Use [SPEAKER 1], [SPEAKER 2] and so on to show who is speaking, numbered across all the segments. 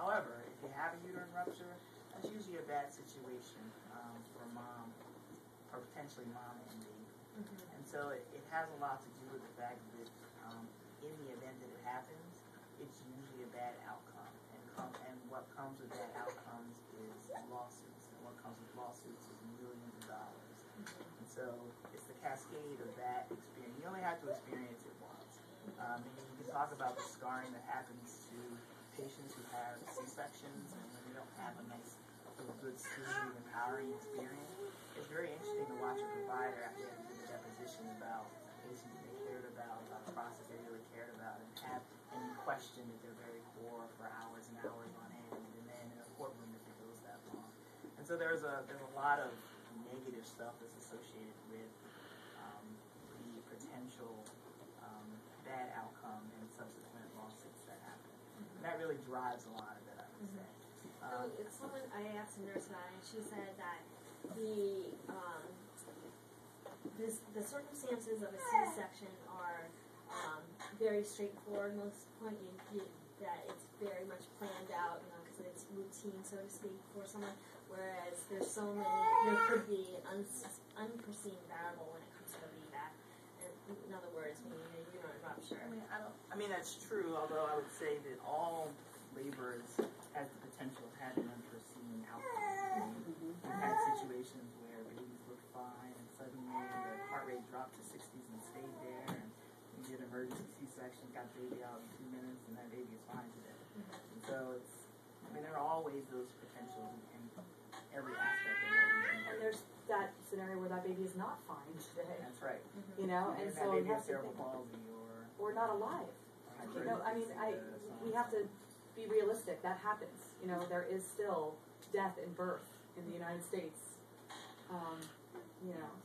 [SPEAKER 1] However, if you have a uterine rupture, that's usually a bad situation for mom, or potentially mom and baby. And so it has a lot to do with the fact that in the event that it happens, it's usually a bad outcome. And what comes with bad outcomes is lawsuits. And what comes with lawsuits is millions of dollars. And so it's the cascade of that experience. You only have to experience it once. And you can talk about the scarring that happens to patients who have C-sections and when they don't have a nice, good, smooth, empowering experience. It's very interesting to watch a provider after they do a deposition about a patient that they cared about a process they really cared about, and have any question that they're very poor for hours and hours on end, and then in a courtroom if it goes that long. And so there's a lot of negative stuff that's associated with the potential bad outcome and subsequent lawsuits that happen. And that really drives a lot of it, I would say.
[SPEAKER 2] It's someone I asked a nurse about, and she said that the circumstances of a C-section are very straightforward. Most point that it's very much planned out, because it's routine, so to speak, for someone. Whereas there could be an unforeseen variable when it comes to the VBAC. In other words, meaning a uterine rupture.
[SPEAKER 1] I mean, that's true, although I would say that all labor has the potential to have an unforeseen outcome. We've had situations where babies look fine and suddenly their heart rate dropped to 60s and stayed there, and you did an emergency C-section, got the baby out in 2 minutes, and that baby is fine today. And so there are always those potentials in every aspect of what we do.
[SPEAKER 3] And there's that scenario where that baby is not fine today.
[SPEAKER 1] That's right.
[SPEAKER 3] And so
[SPEAKER 1] that baby has cerebral palsy
[SPEAKER 3] or not alive. We have to be realistic. That happens. There is still death in birth in the United States.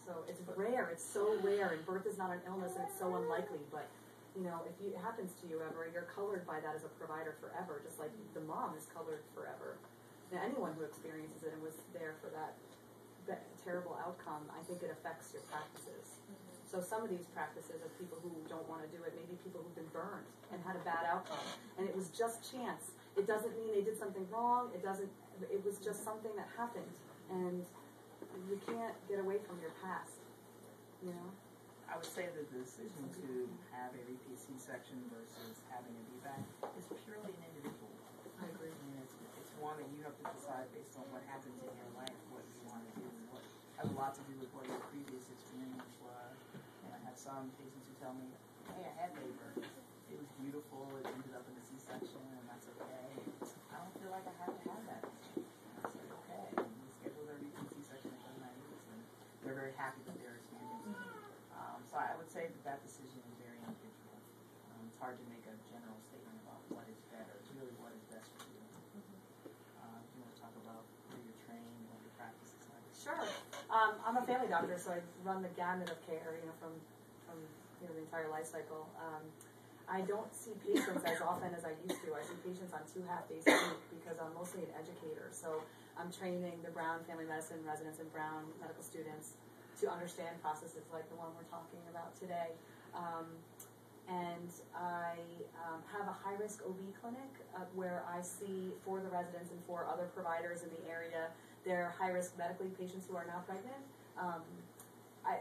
[SPEAKER 3] So it's rare. It's so rare, and birth is not an illness, and it's so unlikely. But if it happens to you ever, you're colored by that as a provider forever, just like the mom is colored forever. Now, anyone who experiences it and was there for that terrible outcome, I think it affects your practices. So some of these practices of people who don't want to do it, maybe people who've been burned and had a bad outcome, and it was just chance. It doesn't mean they did something wrong. It was just something that happened, and you can't get away from your past.
[SPEAKER 1] I would say that the decision to have a repeat C-section versus having a VBAC is purely an individual.
[SPEAKER 3] I agree.
[SPEAKER 1] It's one that you have to decide based on what happens in your life, what you want to do, and what has a lot to do with what your previous experience was. And I have some patients who tell me, hey, I had labor. It was beautiful. It ended up in a C-section, and that's okay. I don't feel like I have to have that. And I say, okay. And we schedule their repeat C-section at 39 weeks, and they're very happy with their experience. So I would say that decision is very individual. It's hard to make a general statement about what is better. It's really what is best for you. You want to talk about where you're trained and what your practice is like?
[SPEAKER 3] Sure. I'm a family doctor, so I run the gamut of care, from the entire life cycle. I don't see patients as often as I used to. I see patients on 2 half days a week because I'm mostly an educator. So I'm training the Brown Family Medicine residents and Brown medical students to understand processes like the one we're talking about today. And I have a high-risk OB clinic where I see, for the residents and for other providers in the area, they're high-risk medically patients who are now pregnant.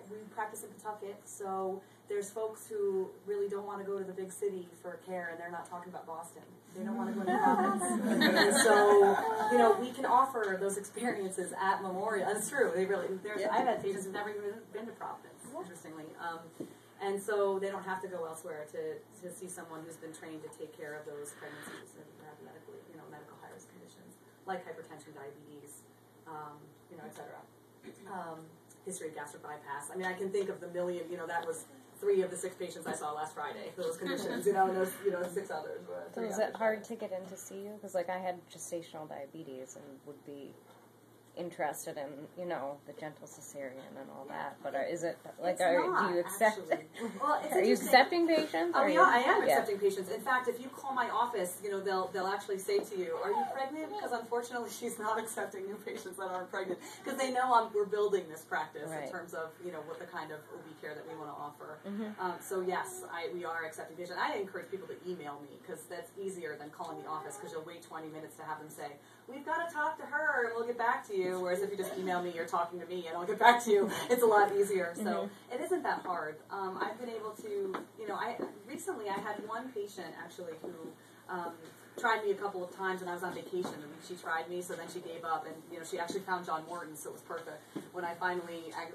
[SPEAKER 3] We practice in Pawtucket, so there's folks who really don't want to go to the big city for care, and they're not talking about Boston. They don't want to go to Providence. And so, we can offer those experiences at Memorial. That's true. I've had patients who've never even been to Providence, interestingly. And so they don't have to go elsewhere to see someone who's been trained to take care of those pregnancies and have medical high-risk conditions like hypertension, diabetes, et cetera. History of gastric bypass. I can think of the million, that was 3 of the 6 patients I saw last Friday, those conditions, and those, 6 others.
[SPEAKER 4] So is it hard to get in to see you? Because, I had gestational diabetes and would be interested in, you know, the gentle cesarean and all that, but is it, like,
[SPEAKER 3] It's not,
[SPEAKER 4] do you accept,
[SPEAKER 3] Well, it's
[SPEAKER 4] are you accepting patients?
[SPEAKER 3] Oh,
[SPEAKER 4] Or
[SPEAKER 3] yeah, I am
[SPEAKER 4] yeah.
[SPEAKER 3] accepting patients. In fact, if you call my office, you know, they'll actually say to you, "Are you pregnant?" Because unfortunately, she's not accepting new patients that aren't pregnant because they know we're building this practice
[SPEAKER 4] Right.
[SPEAKER 3] in terms of, you know, what the kind of OB care that we want to offer.
[SPEAKER 4] Mm-hmm.
[SPEAKER 3] So yes, we are accepting patients. I encourage people to email me because that's easier than calling the office because you'll wait 20 minutes to have them say, "We've got to talk to her and we'll get back to you." Whereas if you just email me, you're talking to me and I'll get back to you. It's a lot easier. So it isn't that hard. I've been able to, you know, recently I had one patient actually who tried me a couple of times when I was on vacation, and she tried me, so then she gave up, and, you know, she actually found John Morton, so it was perfect. When I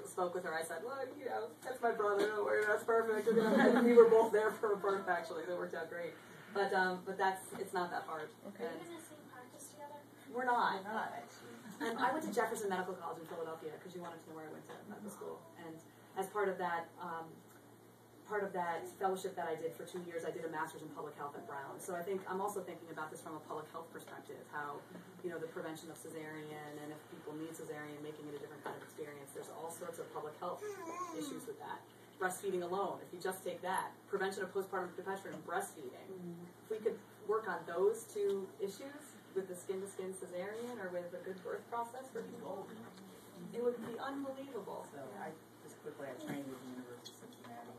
[SPEAKER 3] spoke with her, I said, "Look, you know, that's my brother, don't worry, that's perfect." And we were both there for a birth, actually. That worked out great. But it's not that hard.
[SPEAKER 4] Okay.
[SPEAKER 2] Are you in the same practice together?
[SPEAKER 3] We're not.
[SPEAKER 1] We're not, actually.
[SPEAKER 3] And I went to Jefferson Medical College in Philadelphia because you wanted to know where I went to medical school. And as part of that fellowship that I did for 2 years, I did a master's in public health at Brown. So I think I'm also thinking about this from a public health perspective, how, you know, the prevention of cesarean, and if people need cesarean, making it a different kind of experience. There's all sorts of public health issues with that. Breastfeeding alone, if you just take that, prevention of postpartum depression and breastfeeding. If we could work on those two issues with the skin-to-skin cesarean or with a good birth process for people, it would be unbelievable.
[SPEAKER 1] So I trained with the University of Cincinnati.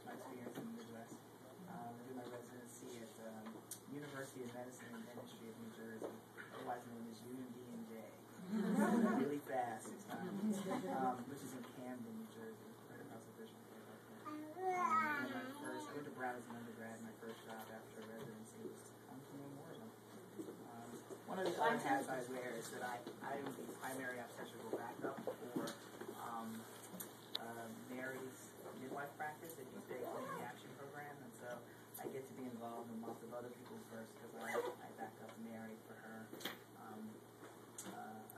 [SPEAKER 1] My experience in the Midwest. I did my residency at University of Medicine and Dentistry of New Jersey, otherwise known as UMD&J. Really fast, which is in Camden, New Jersey, right across the bridge from Philadelphia. I went to Brown as an undergrad. My first job after residency was to come to know more of them. One of the other hats I wear is that I am the primary obstetrical backup for Mary's midwife practice at East Bay Clinic Action Program, and so I get to be involved in lots of other people's births because I back up Mary for her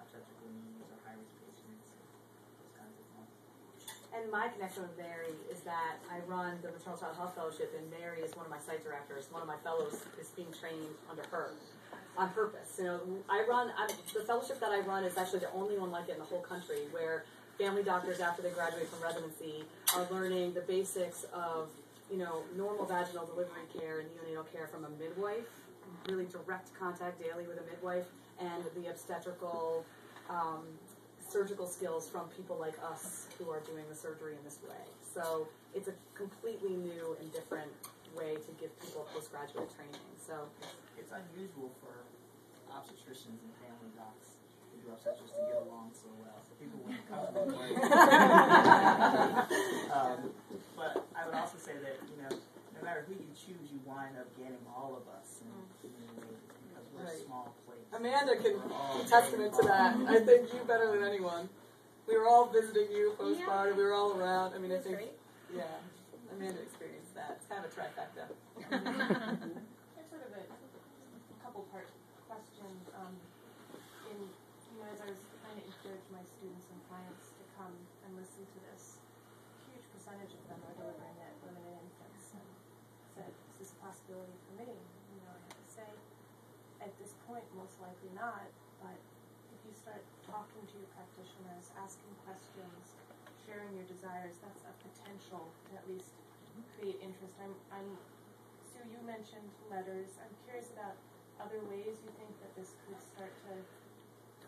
[SPEAKER 1] obstetrical needs or high-risk patients, those kinds of things.
[SPEAKER 3] And my connection with Mary is that I run the Maternal Child Health Fellowship, and Mary is one of my site directors. One of my fellows is being trained under her on purpose. You know, the fellowship that I run is actually the only one like it in the whole country, where family doctors, after they graduate from residency, are learning the basics of, you know, normal vaginal delivery care and neonatal care from a midwife, really direct contact daily with a midwife, and the obstetrical surgical skills from people like us who are doing the surgery in this way. So it's a completely new and different way to give people postgraduate training. So
[SPEAKER 1] it's unusual for obstetricians and family docs who do obstetrics to get along so well. So people wouldn't come to work. But I would also say that, you know, no matter who you choose, you wind up getting all of us in because we're a small place.
[SPEAKER 3] Amanda can be testament to that. I think you better than anyone. We were all visiting you postpartum. We were all around. I mean, I think, yeah, Amanda experienced that. It's kind of a trifecta.
[SPEAKER 5] It's sort of a couple-part question. As I was trying to encourage my students and clients to come and listen to this, a huge percentage of them are delivering at women and infants, and said, "Is this a possibility for me?" You know, I have to say, at this point, most likely not. But if you start talking to your practitioners, asking questions, sharing your desires, that's a potential to at least create interest. Sue, you mentioned letters. I'm curious about other ways you think that this could start to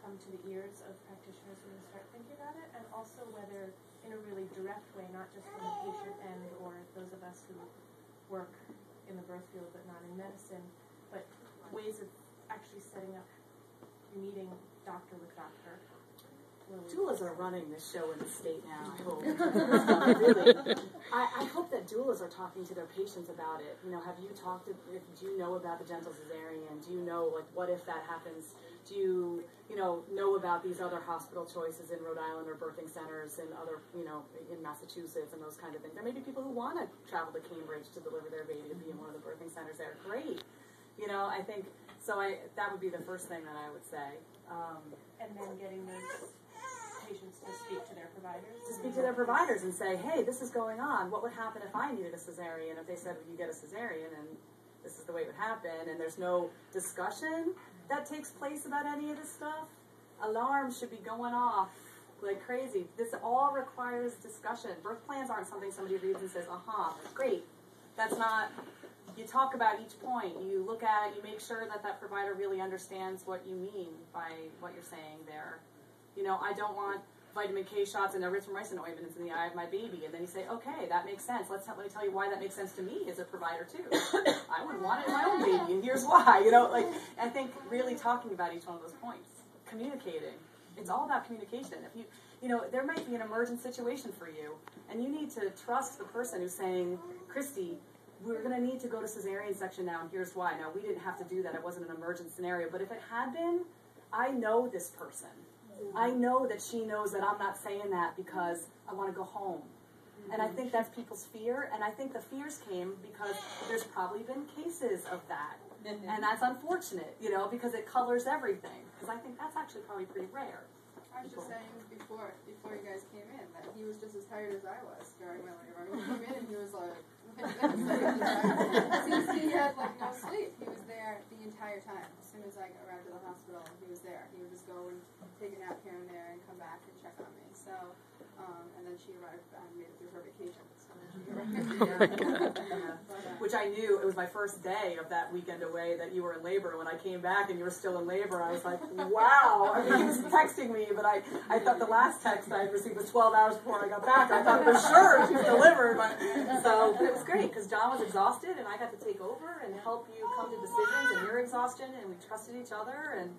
[SPEAKER 5] come to the ears of practitioners when they start thinking about it, and also whether in a really direct way, not just from the patient end or those of us who work in the birth field but not in medicine, but ways of actually setting up your meeting doctor with doctor.
[SPEAKER 3] Doulas are running this show in the state now, I hope. Really. I hope that doulas are talking to their patients about it. You know, do you know about the gentle cesarean? Do you know, like, what if that happens? Do you know about these other hospital choices in Rhode Island or birthing centers and other, you know, in Massachusetts and those kind of things? There may be people who want to travel to Cambridge to deliver their baby to be in one of the birthing centers there. Great. You know, I think, that would be the first thing that I would say.
[SPEAKER 5] And then getting those patients to speak to their providers?
[SPEAKER 3] To speak to their providers and say, hey, this is going on. What would happen if I needed a cesarean? If they said, well, you get a cesarean and this is the way it would happen, and there's no discussion that takes place about any of this stuff, alarms should be going off like crazy. This all requires discussion. Birth plans aren't something somebody reads and says, great. That's not, you talk about each point. You look at, you make sure that that provider really understands what you mean by what you're saying there. You know, I don't want vitamin K shots and erythromycin ointments in the eye of my baby. And then you say, okay, that makes sense. Let me tell you why that makes sense to me as a provider too. I wouldn't want it in my own baby, and here's why. You know, like, I think really talking about each one of those points, communicating. It's all about communication. If you know, there might be an emergent situation for you, and you need to trust the person who's saying, Christy, we're going to need to go to cesarean section now, and here's why. Now, we didn't have to do that. It wasn't an emergent scenario. But if it had been, I know this person. I know that she knows that I'm not saying that because I want to go home. And I think that's people's fear, and I think the fears came because there's probably been cases of that. And that's unfortunate, you know, because it colors everything. Because I think that's actually probably pretty rare.
[SPEAKER 6] I was just saying before you guys came in that he was just as tired as I was during my labor. I mean, he came in and he was like, since he had like no sleep, he was there the entire time. As soon as I arrived at the hospital, he was there. He would just go and take a nap here and there and come back and check on me. So, and then she arrived and made it through her vacation. So she arrived.
[SPEAKER 3] Which I knew, it was my first day of that weekend away that you were in labor. When I came back and you were still in labor, I was like, wow. I mean, he was texting me, but I thought the last text I received was 12 hours before I got back. I thought for sure she was delivered. But it was great because John was exhausted and I got to take over and help you come to decisions and your exhaustion, and we trusted each other, and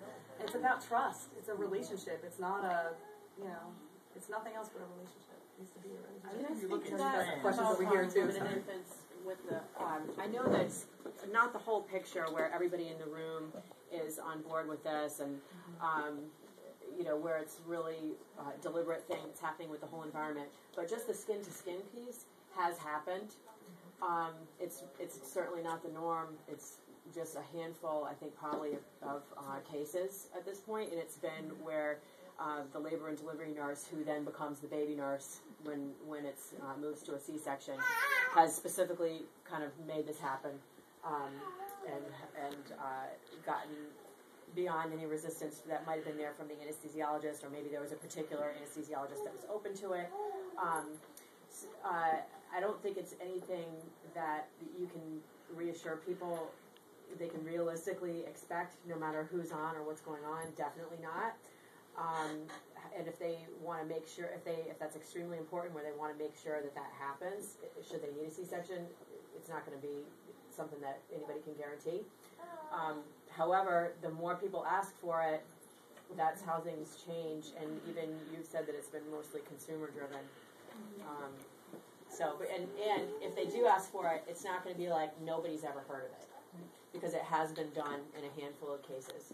[SPEAKER 3] it's about trust. It's a relationship. It's not a, you know, it's nothing else but a relationship. It needs to be a relationship.
[SPEAKER 7] Can I speak to that?
[SPEAKER 3] Questions over here too.
[SPEAKER 7] Women and infants with the, I know that it's not the whole picture where everybody in the room is on board with this, and you know, where it's really a deliberate thing that's happening with the whole environment. But just the skin-to-skin piece has happened. It's certainly not the norm. It's just a handful, I think, probably of cases at this point, and it's been where the labor and delivery nurse, who then becomes the baby nurse when it's moves to a C-section, has specifically kind of made this happen and gotten beyond any resistance that might have been there from the anesthesiologist, or maybe there was a particular anesthesiologist that was open to it. I don't think it's anything that you can reassure people they can realistically expect, no matter who's on or what's going on. Definitely not. And if they want to make sure, if that's extremely important, where they want to make sure that happens, should they need a C-section, it's not going to be something that anybody can guarantee. However, the more people ask for it, that's how things change. And even you've said that it's been mostly consumer driven. And if they do ask for it, it's not going to be like nobody's ever heard of it, because it has been done in a handful of cases.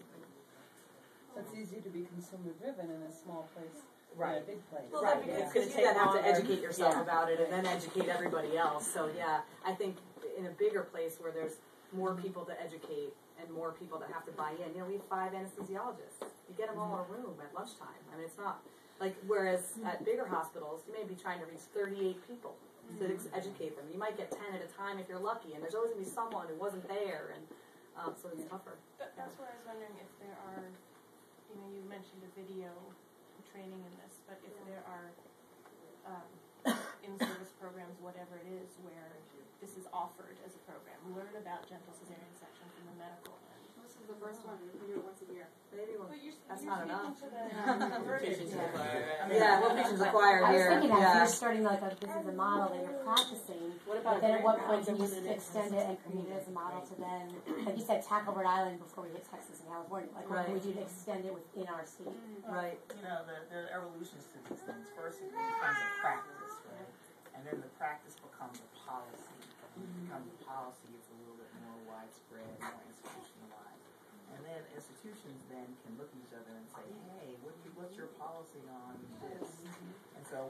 [SPEAKER 8] It's easy to be consumer driven in a small place,
[SPEAKER 3] right?
[SPEAKER 8] In a big place,
[SPEAKER 3] well,
[SPEAKER 8] right?
[SPEAKER 3] Because you then have to educate yourself about it, and then educate everybody else. So yeah, I think in a bigger place where there's more people to educate and more people that have to buy in. You know, we have 5 anesthesiologists. You get them all in a room at lunchtime. I mean, it's not like, whereas at bigger hospitals, you may be trying to reach 38 people to educate them. You might get 10 at a time if you're lucky, and there's always going to be someone who wasn't there, and so it's tougher.
[SPEAKER 5] That's where I was wondering if there are, you know, you mentioned a video training in this, but if there are in-service programs, whatever it is, where this is offered as a program. Learn about gentle cesarean section from the medical end.
[SPEAKER 6] This is the first one. We do it once a year.
[SPEAKER 3] Maybe
[SPEAKER 5] But
[SPEAKER 3] that's
[SPEAKER 5] you're
[SPEAKER 3] not enough.
[SPEAKER 5] speaking to the
[SPEAKER 1] Patients required.
[SPEAKER 3] Yeah, what patients require
[SPEAKER 9] I was
[SPEAKER 3] here.
[SPEAKER 9] thinking that
[SPEAKER 3] Yeah.
[SPEAKER 9] you're starting like this is a model that you're practicing.
[SPEAKER 7] What about
[SPEAKER 9] But then at what point
[SPEAKER 7] grant
[SPEAKER 9] do you
[SPEAKER 7] rounds?
[SPEAKER 9] extend it and create it as a model to then, like you said, tackle Rhode Island before we hit Texas and California? Like what can we do to extend it within our state?
[SPEAKER 3] Right.
[SPEAKER 1] You know, there are evolutions to these things. First, it becomes a practice, right? And then the practice becomes a policy. When it becomes a policy, it's a little bit more widespread, more institutionalized. And then institutions then can look at each other and say, hey, what's your policy on this? And so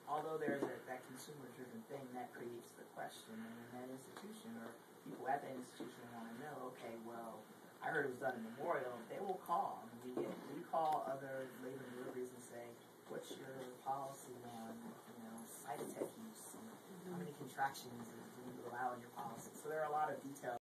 [SPEAKER 1] although there's that consumer-driven thing, that creates the question, and in that institution, or people at that institution want to know, okay, well, I heard it was done in Memorial. They will call. I mean, we call other labor and deliveries and say, what's your policy on, Cytotec use? And how many contractions do you allow in your policy? So there are a lot of details.